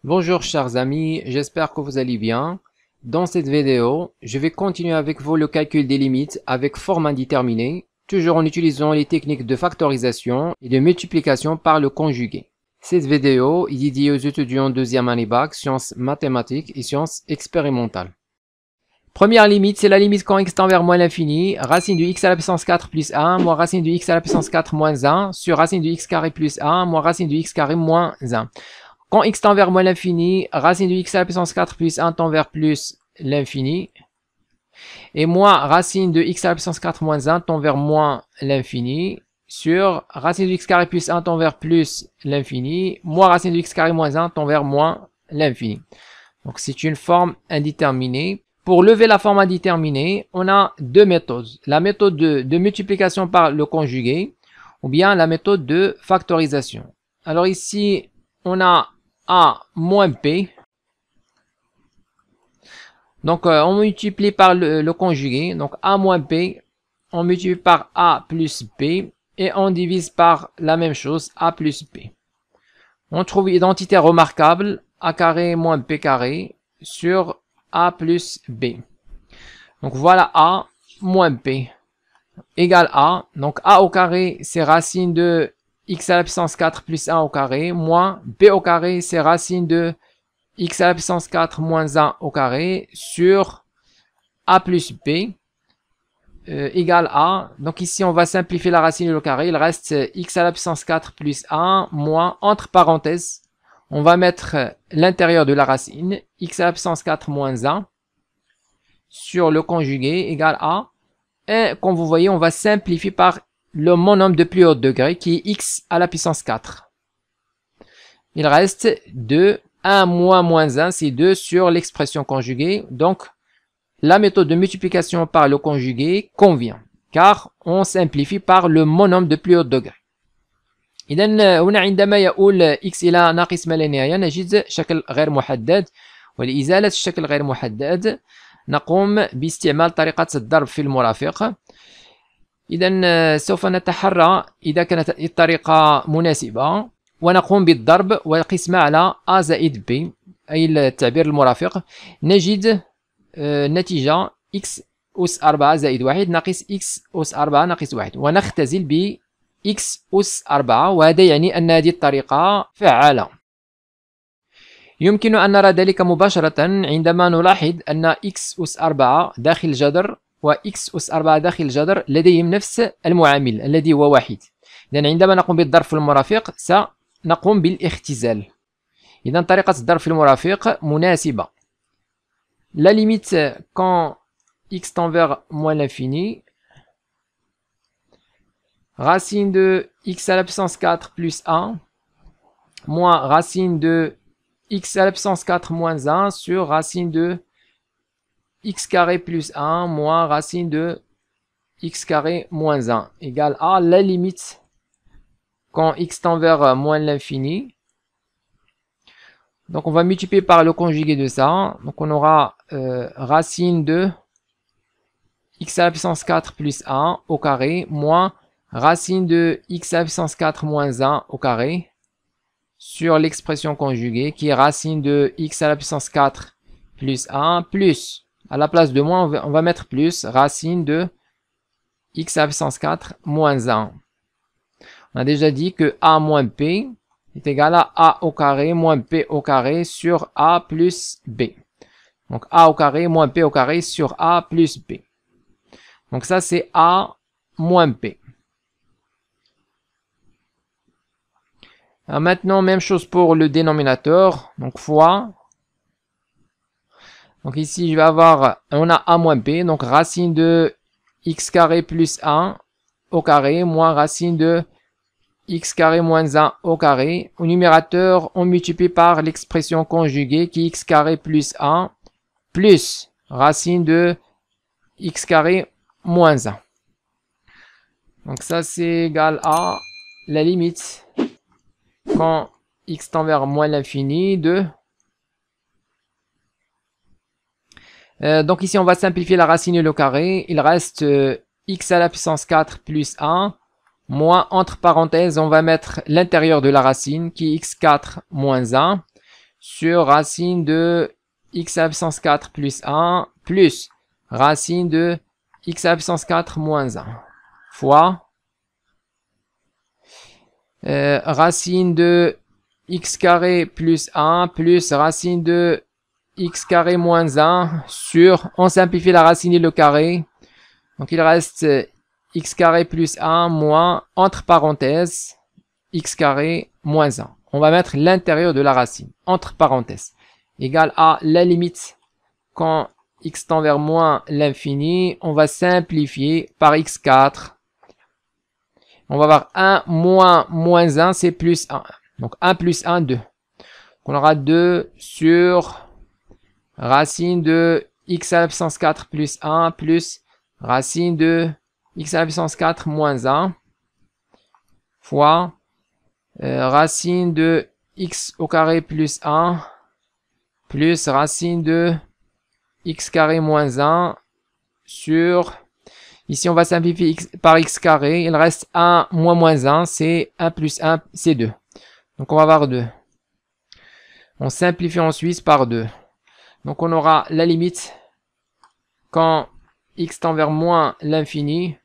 Bonjour chers amis, j'espère que vous allez bien. Dans cette vidéo, je vais continuer avec vous le calcul des limites avec forme indéterminée, toujours en utilisant les techniques de factorisation et de multiplication par le conjugué. Cette vidéo est dédiée aux étudiants deuxième année bac, sciences mathématiques et sciences expérimentales. Première limite, c'est la limite quand x tend vers moins l'infini, racine de x à la puissance 4 plus 1, moins racine de x à la puissance 4 moins 1, sur racine de x carré plus 1, moins racine de x carré moins 1. Quand x tend vers moins l'infini, racine de x à la puissance 4 plus 1 tend vers plus l'infini. Et moins racine de x à la puissance 4 moins 1 tend vers moins l'infini. Sur racine de x carré plus 1 tend vers plus l'infini. Moins racine de x carré moins 1 tend vers moins l'infini. Donc c'est une forme indéterminée. Pour lever la forme indéterminée, on a deux méthodes. La méthode de multiplication par le conjugué ou bien la méthode de factorisation. Alors ici, on a a moins p. Donc, on multiplie par le conjugué. Donc, a moins p, on multiplie par a plus p. Et on divise par la même chose, a plus p. On trouve identité remarquable, a carré moins p carré sur a plus b. Donc, voilà a moins p égale a. Donc, a au carré, c'est racine de x à la puissance 4 plus 1 au carré, moins b au carré, c'est racine de x à la puissance 4 moins 1 au carré, sur a plus b, égale a. Donc ici, on va simplifier la racine au carré. Il reste x à la puissance 4 plus 1, moins, entre parenthèses, on va mettre l'intérieur de la racine, x à la puissance 4 moins 1, sur le conjugué, égale a. Et comme vous voyez, on va simplifier par le monome de plus haut degré qui est x à la puissance 4. Il reste 2, 1 moins 1, c'est 2 sur l'expression conjuguée. Donc, la méthode de multiplication par le conjugué convient, car on simplifie par le monome de plus haut degré. إذا هنا عندما يؤول x إلى ناقص ما لا نهاية نجد شكل غير محدد، ولإزالة الشكل غير محدد نقوم باستعمال طريقة الضرب في المرافق. إذا سوف نتحرى إذا كانت الطريقة مناسبة ونقوم بالضرب والقسمة على a زائد b أي التعبير المرافق. نجد نتيجة x أس 4 زائد 1 ناقص x أس 4 ناقص 1 ونختزل ب x أس 4، وهذا يعني أن هذه الطريقة فعالة. يمكن أن نرى ذلك مباشرة عندما نلاحظ أن x أس 4 داخل الجذر و x أس 4 داخل الجذر لديهم نفس المعامل الذي هو 1. إذن عندما نقوم بالضرب في المرافق سنقوم بالاختزال. إذن طريقة الضرب في المرافق مناسبة. La limite quand x tend vers moins l'infini, racine de x à la puissance 4 plus 1, moins racine de x à la puissance 4 moins 1 sur racine de x carré plus 1 moins racine de x carré moins 1 égale à la limite quand x tend vers moins l'infini. Donc on va multiplier par le conjugué de ça. Donc on aura racine de x à la puissance 4 plus 1 au carré moins racine de x à la puissance 4 moins 1 au carré sur l'expression conjuguée qui est racine de x à la puissance 4 plus 1 plus, à la place de moins on va mettre plus, racine de x à la puissance 4 moins 1. On a déjà dit que a moins p est égal à a au carré moins p au carré sur a plus b. Donc a au carré moins p au carré sur a plus b. Donc ça c'est a moins p. Alors maintenant, même chose pour le dénominateur, donc fois. Donc ici, je vais avoir, on a a moins p, donc racine de x carré plus 1 au carré, moins racine de x carré moins 1 au carré. Au numérateur, on multiplie par l'expression conjuguée qui est x carré plus 1 plus racine de x carré moins 1. Donc ça, c'est égal à la limite quand x tend vers moins l'infini de... donc ici, on va simplifier la racine et le carré. Il reste x à la puissance 4 plus 1, moins, entre parenthèses, on va mettre l'intérieur de la racine, qui est x4 moins 1, sur racine de x à la puissance 4 plus 1 plus racine de x à la puissance 4 moins 1 fois racine de x carré plus 1 plus racine de x carré moins 1 sur, on simplifie la racine et le carré, donc il reste x carré plus 1 moins, entre parenthèses, x carré moins 1. On va mettre l'intérieur de la racine, entre parenthèses, égale à la limite. Quand x tend vers moins l'infini, on va simplifier par x4. On va avoir 1 moins moins 1, c'est plus 1. Donc 1 plus 1, 2. On aura 2 sur racine de x à la puissance 4 plus 1 plus racine de x à la puissance 4 moins 1 fois racine de x au carré plus 1 plus racine de x carré moins 1 sur, ici on va simplifier x par x carré, il reste 1 moins moins 1, c'est 1 plus 1, c'est 2. Donc on va avoir 2. On simplifie ensuite par 2. Donc on aura la limite quand x tend vers moins l'infini.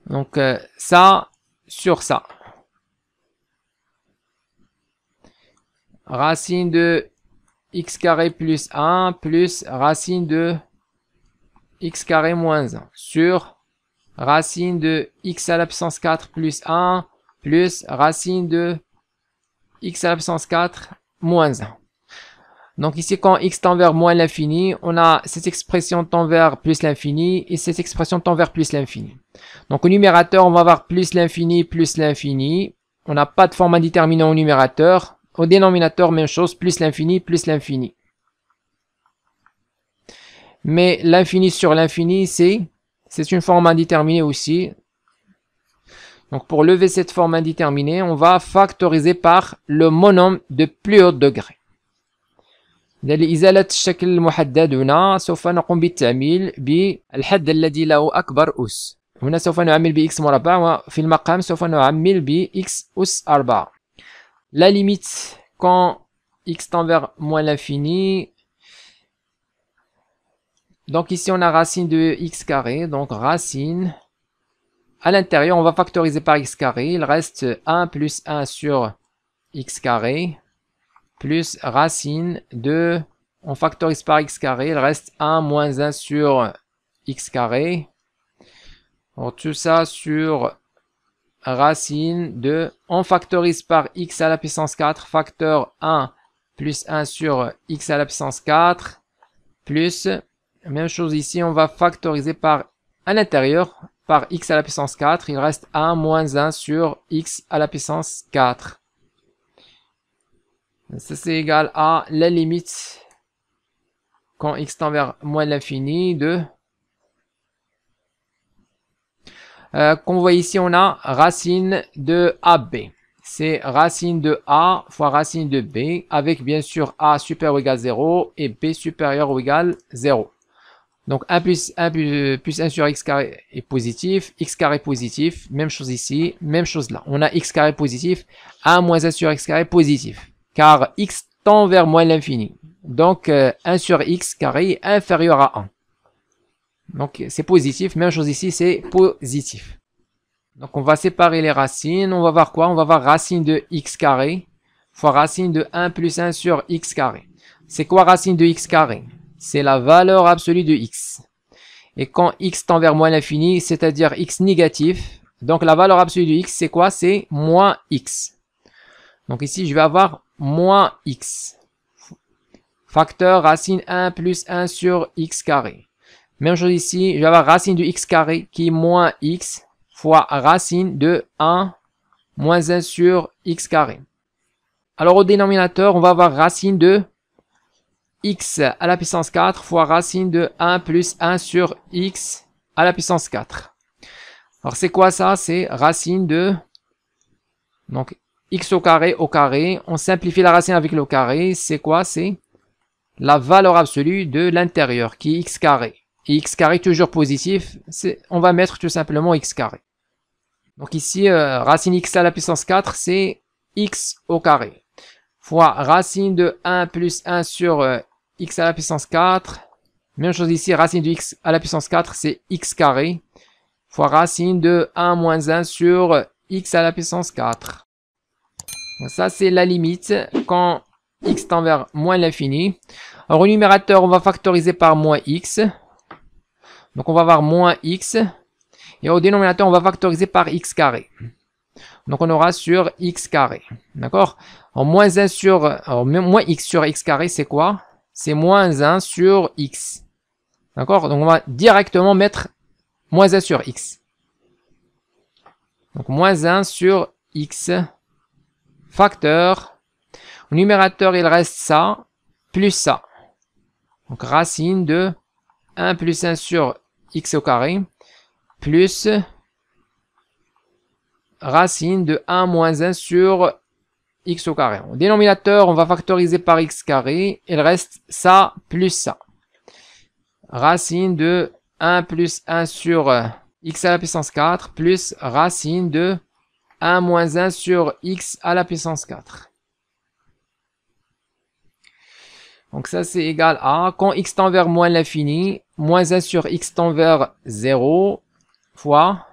Donc ça sur ça. Racine de x carré plus 1 plus racine de x carré moins 1 sur racine de x à la puissance 4 plus 1 plus racine de x à la puissance 4 moins 1. Donc ici, quand x tend vers moins l'infini, on a cette expression tend vers plus l'infini et cette expression tend vers plus l'infini. Donc au numérateur, on va avoir plus l'infini plus l'infini. On n'a pas de forme indéterminée au numérateur. Au dénominateur, même chose, plus l'infini plus l'infini. Mais l'infini sur l'infini, c'est une forme indéterminée aussi. Donc pour lever cette forme indéterminée, on va factoriser par le monome de plus haut degré. لإزالة الشكل المحدد هنا سوف نقوم بالتعميل بالحد الذي له أكبر أس. هنا سوف نعمل بx مربع وفي المقام سوف نعمل bx أس 4. La limite quand x tend vers moins l'infini. Donc ici on a racine de x carré, donc racine. À l'intérieur on va factoriser par x carré, il reste 1 plus 1 sur x carré. Plus racine de, on factorise par x carré, il reste 1 moins 1 sur x carré. Donc tout ça sur racine de, on factorise par x à la puissance 4, facteur 1 plus 1 sur x à la puissance 4, plus, même chose ici, on va factoriser par, à l'intérieur, par x à la puissance 4, il reste 1 moins 1 sur x à la puissance 4. Ça c'est égal à la limite quand x tend vers moins l'infini de qu'on voit ici, on a racine de AB. C'est racine de A fois racine de B avec bien sûr A supérieur ou égal 0 et B supérieur ou égal 0. Donc 1 plus 1 sur x carré est positif, x carré positif, même chose ici, même chose là. On a x carré positif, 1 moins 1 sur x carré positif. Car x tend vers moins l'infini. Donc 1 sur x carré est inférieur à 1. Donc c'est positif. Même chose ici, c'est positif. Donc on va séparer les racines. On va voir quoi? On va voir racine de x carré fois racine de 1 plus 1 sur x carré. C'est quoi racine de x carré? C'est la valeur absolue de x. Et quand x tend vers moins l'infini, c'est-à-dire x négatif, donc la valeur absolue de x, c'est quoi? C'est moins x. Donc ici, je vais avoir moins x. Facteur racine 1 plus 1 sur x carré. Même chose ici, je vais avoir racine de x carré qui est moins x fois racine de 1 moins 1 sur x carré. Alors au dénominateur, on va avoir racine de x à la puissance 4 fois racine de 1 plus 1 sur x à la puissance 4. Alors c'est quoi ça? C'est racine de... Donc x au carré, on simplifie la racine avec le carré, c'est quoi? C'est la valeur absolue de l'intérieur qui est x carré. Et x carré toujours positif, on va mettre tout simplement x carré. Donc ici, racine x à la puissance 4, c'est x au carré. fois racine de 1 plus 1 sur x à la puissance 4. Même chose ici, racine de x à la puissance 4, c'est x carré, fois racine de 1 moins 1 sur x à la puissance 4. Donc ça, c'est la limite quand x tend vers moins l'infini. Alors, au numérateur, on va factoriser par moins x. Donc, on va avoir moins x. Et au dénominateur, on va factoriser par x carré. Donc, on aura sur x carré. D'accord? Moins 1 sur... Alors, moins x sur x carré, c'est quoi? C'est moins 1 sur x. D'accord? Donc, on va directement mettre moins 1 sur x. Donc, moins 1 sur x facteur. Au numérateur, il reste ça, plus ça. Donc, racine de 1 plus 1 sur x au carré, plus racine de 1 moins 1 sur x au carré. Au dénominateur, on va factoriser par x carré. Il reste ça, plus ça. Racine de 1 plus 1 sur x à la puissance 4, plus racine de 1 moins 1 sur x à la puissance 4. Donc ça, c'est égal à, quand x tend vers moins l'infini, moins 1 sur x tend vers 0, fois,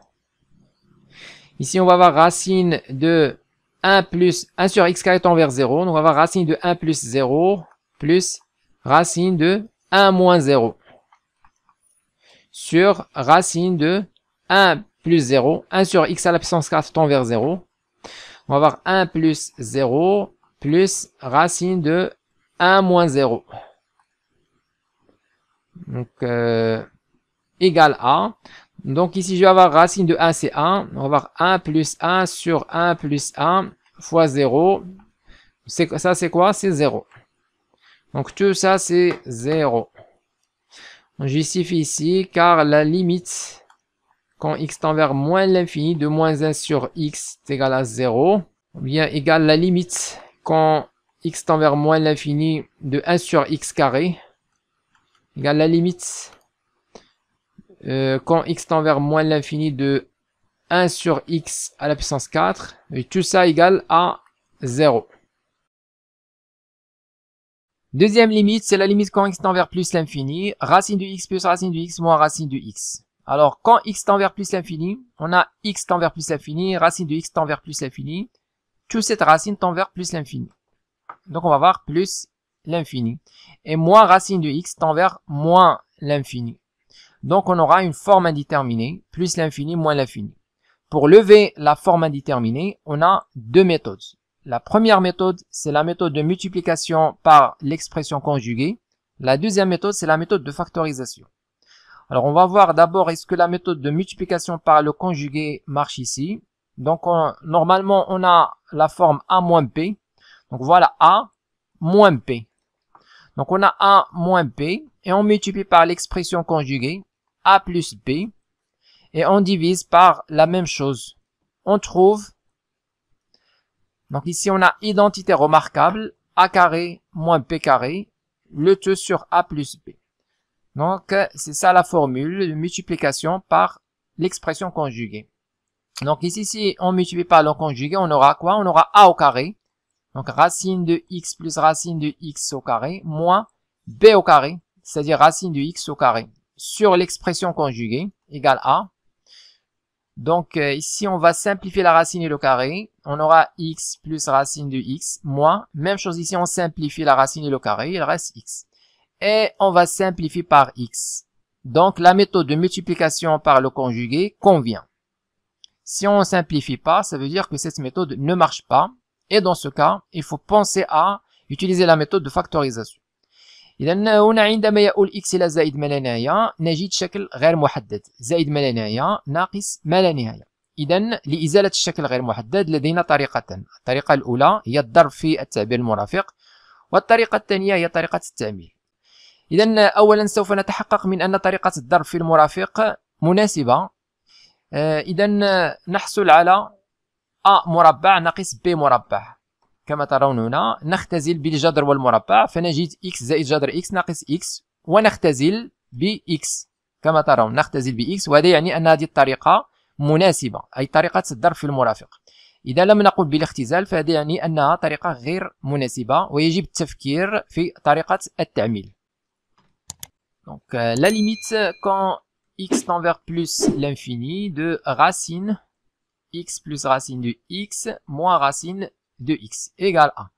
ici on va avoir racine de 1 plus 1 sur x carré tend vers 0, donc on va avoir racine de 1 plus 0, plus racine de 1 moins 0, sur racine de 1 plus 0, 1 sur x à la puissance 4 tend vers 0, on va avoir 1 plus 0, plus racine de 1 moins 0. Donc, égal à. Donc, ici, je vais avoir racine de 1, c'est 1. On va avoir 1 plus 1 sur 1 plus 1 fois 0. Ça, c'est quoi? C'est 0. Donc, tout ça, c'est 0. On justifie ici, car la limite, quand x tend vers moins l'infini, de moins 1 sur x est égal à 0, ou bien égale la limite, quand x tend vers moins l'infini de 1 sur x carré, égale la limite quand x tend vers moins l'infini de 1 sur x à la puissance 4, et tout ça égale à 0. Deuxième limite, c'est la limite quand x tend vers plus l'infini, racine de x plus racine de x moins racine de x. Alors, quand x tend vers plus l'infini, on a x tend vers plus l'infini, racine de x tend vers plus l'infini, toute cette racine tend vers plus l'infini. Donc, on va avoir plus l'infini. Et moins racine de x tend vers moins l'infini. Donc, on aura une forme indéterminée, plus l'infini, moins l'infini. Pour lever la forme indéterminée, on a deux méthodes. La première méthode, c'est la méthode de multiplication par l'expression conjuguée. La deuxième méthode, c'est la méthode de factorisation. Alors, on va voir d'abord est-ce que la méthode de multiplication par le conjugué marche ici. Donc, normalement, on a la forme a moins p. Donc voilà A moins P. Donc on a A moins P et on multiplie par l'expression conjuguée A plus P et on divise par la même chose. On trouve, donc ici on a identité remarquable A carré moins P carré, le tout sur A plus P. Donc c'est ça la formule de multiplication par l'expression conjuguée. Donc ici si on multiplie par le conjugué, on aura quoi? On aura A au carré. Donc, racine de x plus racine de x au carré, moins b au carré, c'est-à-dire racine de x au carré, sur l'expression conjuguée, égale a. Donc, ici, on va simplifier la racine et le carré. On aura x plus racine de x, moins. Même chose ici, on simplifie la racine et le carré, il reste x. Et on va simplifier par x. Donc, la méthode de multiplication par le conjugué convient. Si on ne simplifie pas, ça veut dire que cette méthode ne marche pas. Et dans ce cas, il faut penser à utiliser la méthode de factorisation. إذا هنا عندما يؤول x إلى زائد ما لا نهاية نجد شكل غير محدد زائد ما لا نهاية ناقص ما لا نهاية. إذا لإزالة الشكل غير محدد لدينا طريقتان. الطريقة الأولى هي الضرب في التعبير المرافق والطريقة الثانية هي طريقة التعميل. إذا أولا سوف نتحقق من أن طريقة الضرب في المرافق مناسبة. إذا نحصل على A مربع ناقص B مربع كما ترون هنا نختزل بالجذر والمربع فنجد x زائد جذر x ناقص x ونختزل ب x كما ترون نختزل ب x وهذا يعني أن هذه الطريقة مناسبة أي طريقة الضرب في المرافق. إذا لم نقل بالاختزال فهذا يعني أنها طريقة غير مناسبة ويجب التفكير في طريقة التعميل. Donc la limite quand x tend vers plus l'infini de racine x plus racine de x moins racine de x égale a.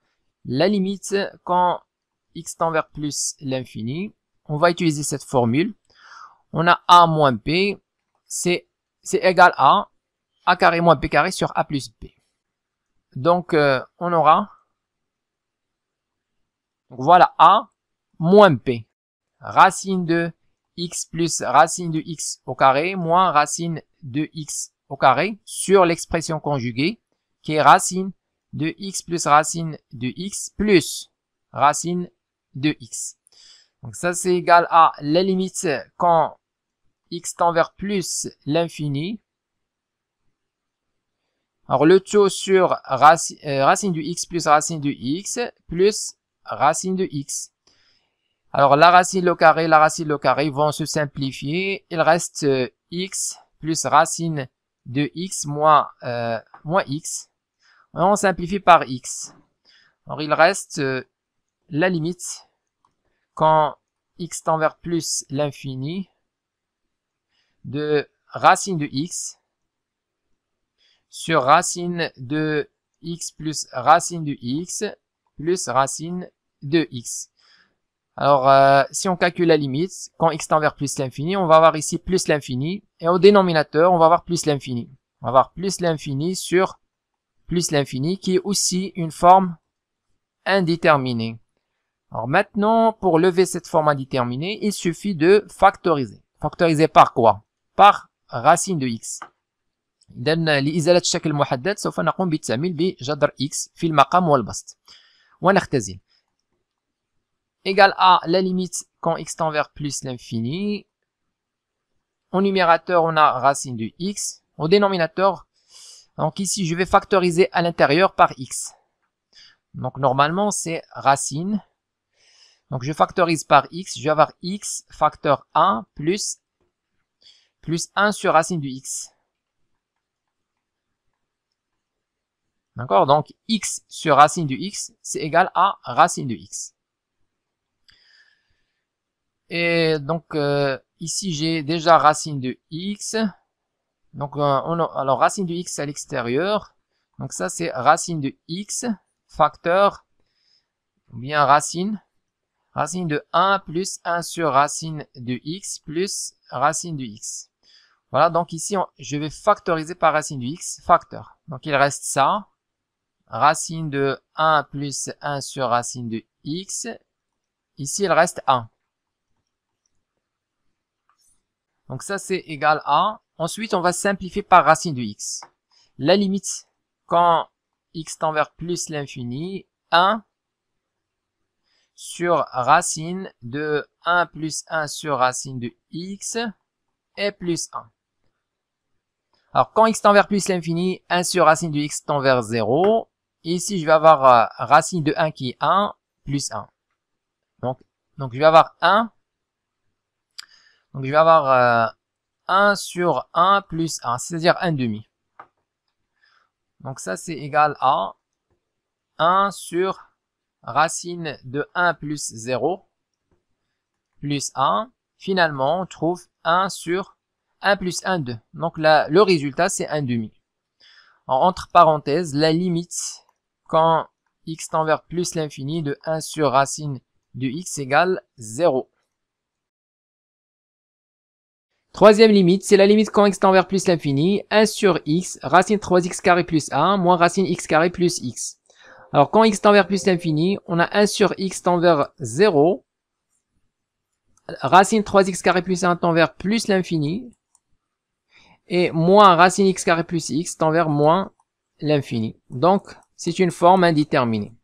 La limite quand x tend vers plus l'infini, on va utiliser cette formule. On a a moins b, c'est égal à a carré moins b carré sur a plus b. Donc on aura, voilà a moins b, racine de x plus racine de x au carré moins racine de x au carré sur l'expression conjuguée qui est racine de x plus racine de x plus racine de x. Donc ça c'est égal à la limite quand x tend vers plus l'infini. Alors le taux sur racine de x plus racine de x plus racine de x. Alors la racine au carré vont se simplifier. Il reste x plus racine de x moins x. On simplifie par x. Alors il reste la limite quand x tend vers plus l'infini de racine de x sur racine de x plus racine de x plus racine de x. Alors, si on calcule la limite, quand x tend vers plus l'infini, on va avoir ici plus l'infini. Et au dénominateur, on va avoir plus l'infini. On va avoir plus l'infini sur plus l'infini, qui est aussi une forme indéterminée. Alors maintenant, pour lever cette forme indéterminée, il suffit de factoriser. Factoriser par quoi? Par racine de x. إذا لإزالة الشكل المحدد سوف نقوم بالتعميل بجذر x في المقام والبسط ونختزل. Égale à la limite quand x tend vers plus l'infini. Au numérateur, on a racine de x. Au dénominateur, donc ici, je vais factoriser à l'intérieur par x. Donc normalement, c'est racine. Donc je factorise par x. Je vais avoir x facteur 1 plus 1 sur racine de x. D'accord? Donc x sur racine de x, c'est égal à racine de x. Et donc ici j'ai déjà racine de x. Donc alors racine de x à l'extérieur. Donc ça c'est racine de x facteur ou bien racine de 1 plus 1 sur racine de x plus racine de x. Voilà, donc ici je vais factoriser par racine de x facteur. Donc il reste ça. Racine de 1 plus 1 sur racine de x. Ici il reste 1. Donc ça c'est égal à. Ensuite on va simplifier par racine de x. La limite quand x tend vers plus l'infini, 1 sur racine de 1 plus 1 sur racine de x et plus 1. Alors quand x tend vers plus l'infini, 1 sur racine de x tend vers 0. Ici je vais avoir racine de 1 qui est 1 plus 1. Donc je vais avoir 1. Donc je vais avoir 1 sur 1 plus 1, c'est-à-dire 1 demi. Donc ça c'est égal à 1 sur racine de 1 plus 0 plus 1. Finalement on trouve 1 sur 1 plus 1, 2. Donc le résultat c'est 1 demi. Entre parenthèses, la limite quand x tend vers plus l'infini de 1 sur racine de x égale 0. Troisième limite, c'est la limite quand x tend vers plus l'infini, 1 sur x, racine 3x carré plus 1, moins racine x carré plus x. Alors quand x tend vers plus l'infini, on a 1 sur x tend vers 0, racine 3x carré plus 1 tend vers plus l'infini, et moins racine x carré plus x tend vers moins l'infini. Donc c'est une forme indéterminée.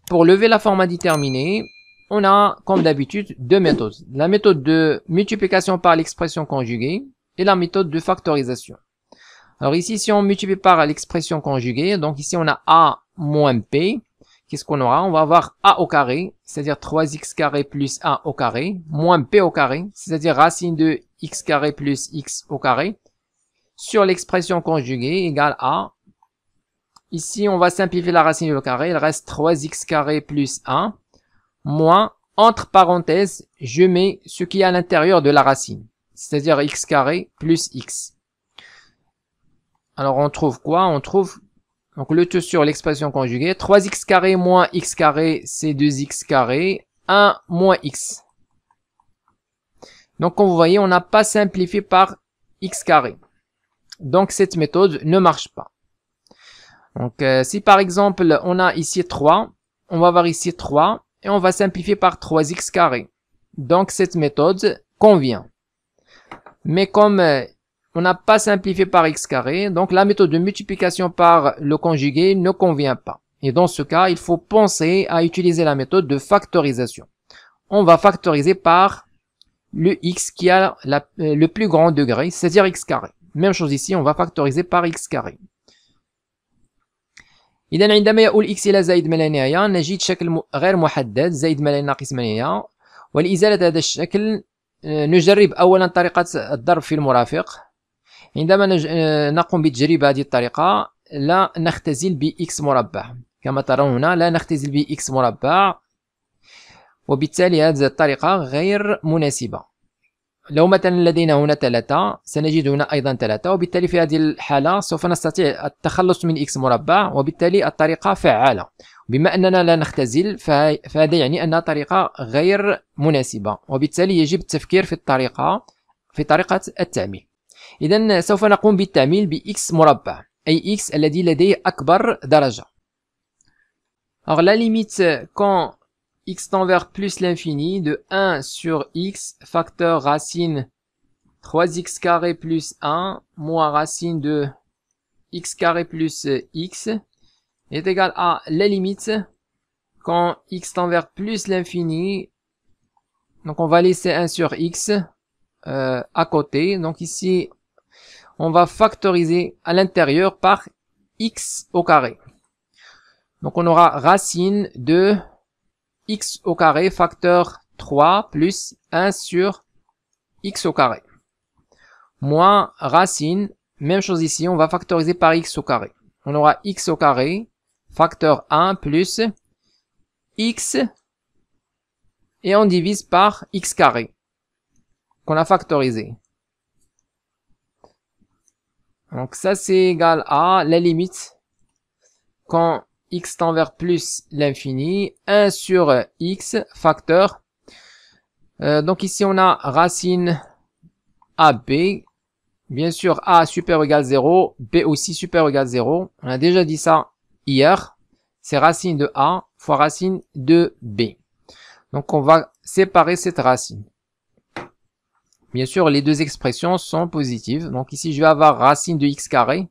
Pour lever la forme indéterminée, on a, comme d'habitude, deux méthodes. La méthode de multiplication par l'expression conjuguée et la méthode de factorisation. Alors ici, si on multiplie par l'expression conjuguée, donc ici on a a moins p. Qu'est-ce qu'on aura? On va avoir a au carré, c'est-à-dire 3x carré plus 1 au carré, moins p au carré, c'est-à-dire racine de x carré plus x au carré, sur l'expression conjuguée égale à ici, on va simplifier la racine au carré. Il reste 3x carré plus 1, moins, entre parenthèses, je mets ce qui est à l'intérieur de la racine, c'est-à-dire x carré plus x. Alors, on trouve quoi? On trouve donc le tout sur l'expression conjuguée. 3x carré moins x carré, c'est 2x carré. 1 moins x. Donc, comme vous voyez, on n'a pas simplifié par x carré. Donc, cette méthode ne marche pas. Donc, si par exemple, on a ici 3, on va avoir ici 3, et on va simplifier par 3x carré. Donc, cette méthode convient. Mais comme on n'a pas simplifié par x carré, donc la méthode de multiplication par le conjugué ne convient pas. Et dans ce cas, il faut penser à utiliser la méthode de factorisation. On va factoriser par le x qui a le plus grand degré, c'est-à-dire x carré. Même chose ici, on va factoriser par x carré. إذا عندما يؤول x إلى زائد ما لا نهاية نجد شكل غير محدد زائد ما لا ناقص ما لا نهاية. ولإزالة هذا الشكل نجرب أولا طريقة الضرب في المرافق. عندما نقوم بتجريب هذه الطريقة لا نختزل ب x مربع كما ترون هنا، لا نختزل ب x مربع، وبالتالي هذه الطريقة غير مناسبة. لو مثلا لدينا هنا 3 سنجد هنا أيضا 3، وبالتالي في هذه الحالة سوف نستطيع التخلص من x مربع، وبالتالي الطريقة فعالة. بما أننا لا نختزل فهذا يعني أنها طريقة غير مناسبة، وبالتالي يجب التفكير في طريقة التعميل. إذا سوف نقوم بالتعميل ب x مربع، أي x الذي لديه أكبر درجة. Alors la limite quand x tend vers plus l'infini de 1 sur x facteur racine 3x carré plus 1 moins racine de x carré plus x est égal à la limite quand x tend vers plus l'infini. Donc on va laisser 1 sur x à côté. Donc ici on va factoriser à l'intérieur par x au carré. Donc on aura racine de x au carré facteur 3 plus 1 sur x au carré. Moins racine, même chose ici, on va factoriser par x au carré. On aura x au carré facteur 1 plus x et on divise par x carré qu'on a factorisé. Donc ça c'est égal à la limite quand x tend vers plus l'infini, 1 sur x facteur. Donc ici on a racine AB, bien sûr A supérieur ou égal 0, B aussi supérieur ou égal 0. On a déjà dit ça hier, c'est racine de A fois racine de B. Donc on va séparer cette racine. Bien sûr les deux expressions sont positives, donc ici je vais avoir racine de x carré.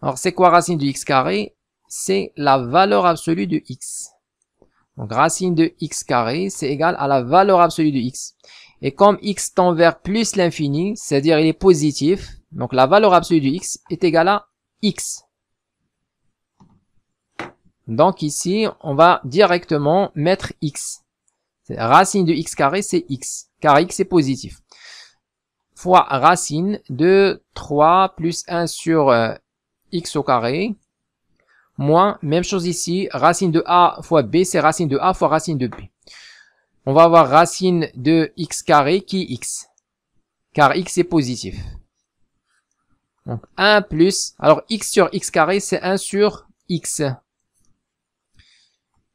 Alors c'est quoi racine de x carré? C'est la valeur absolue de x. Donc racine de x carré, c'est égal à la valeur absolue de x. Et comme x tend vers plus l'infini, c'est-à-dire il est positif, donc la valeur absolue de x est égale à x. Donc ici, on va directement mettre x. Racine de x carré, c'est x, car x est positif. Fois racine de 3 plus 1 sur x au carré, moins, même chose ici, racine de a fois b, c'est racine de a fois racine de b. On va avoir racine de x carré qui est x, car x est positif. Donc 1 plus, alors x sur x carré, c'est 1 sur x,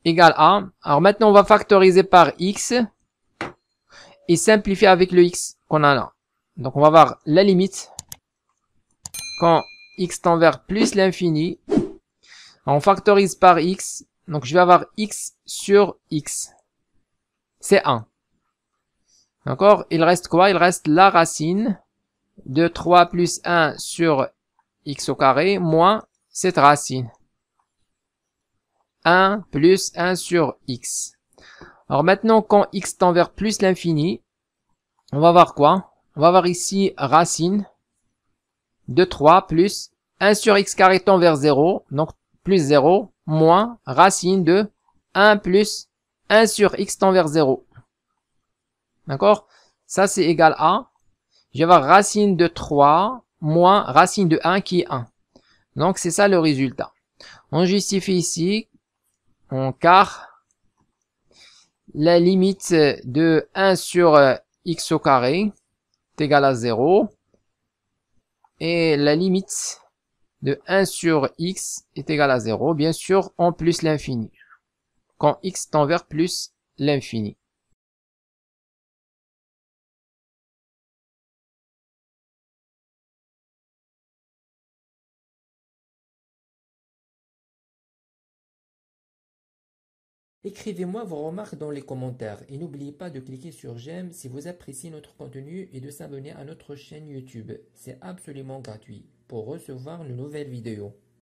égale à, alors maintenant on va factoriser par x, et simplifier avec le x qu'on a là. Donc on va avoir la limite, quand x tend vers plus l'infini, on factorise par x, donc je vais avoir x sur x. C'est 1. D'accord? Il reste quoi? Il reste la racine de 3 plus 1 sur x au carré, moins cette racine. 1 plus 1 sur x. Alors maintenant, quand x tend vers plus l'infini, on va voir quoi? On va avoir ici racine de 3 plus 1 sur x carré tend vers 0, donc plus 0, moins racine de 1 plus 1 sur x tend vers 0. D'accord? Ça, c'est égal à, je vais avoir racine de 3 moins racine de 1 qui est 1. Donc, c'est ça le résultat. On justifie ici, car la limite de 1 sur x au carré est égale à 0 et la limite de 1 sur x est égale à 0, bien sûr, en plus l'infini, quand x tend vers plus l'infini. Écrivez-moi vos remarques dans les commentaires et n'oubliez pas de cliquer sur j'aime si vous appréciez notre contenu et de s'abonner à notre chaîne YouTube. C'est absolument gratuit pour recevoir de nouvelles vidéos.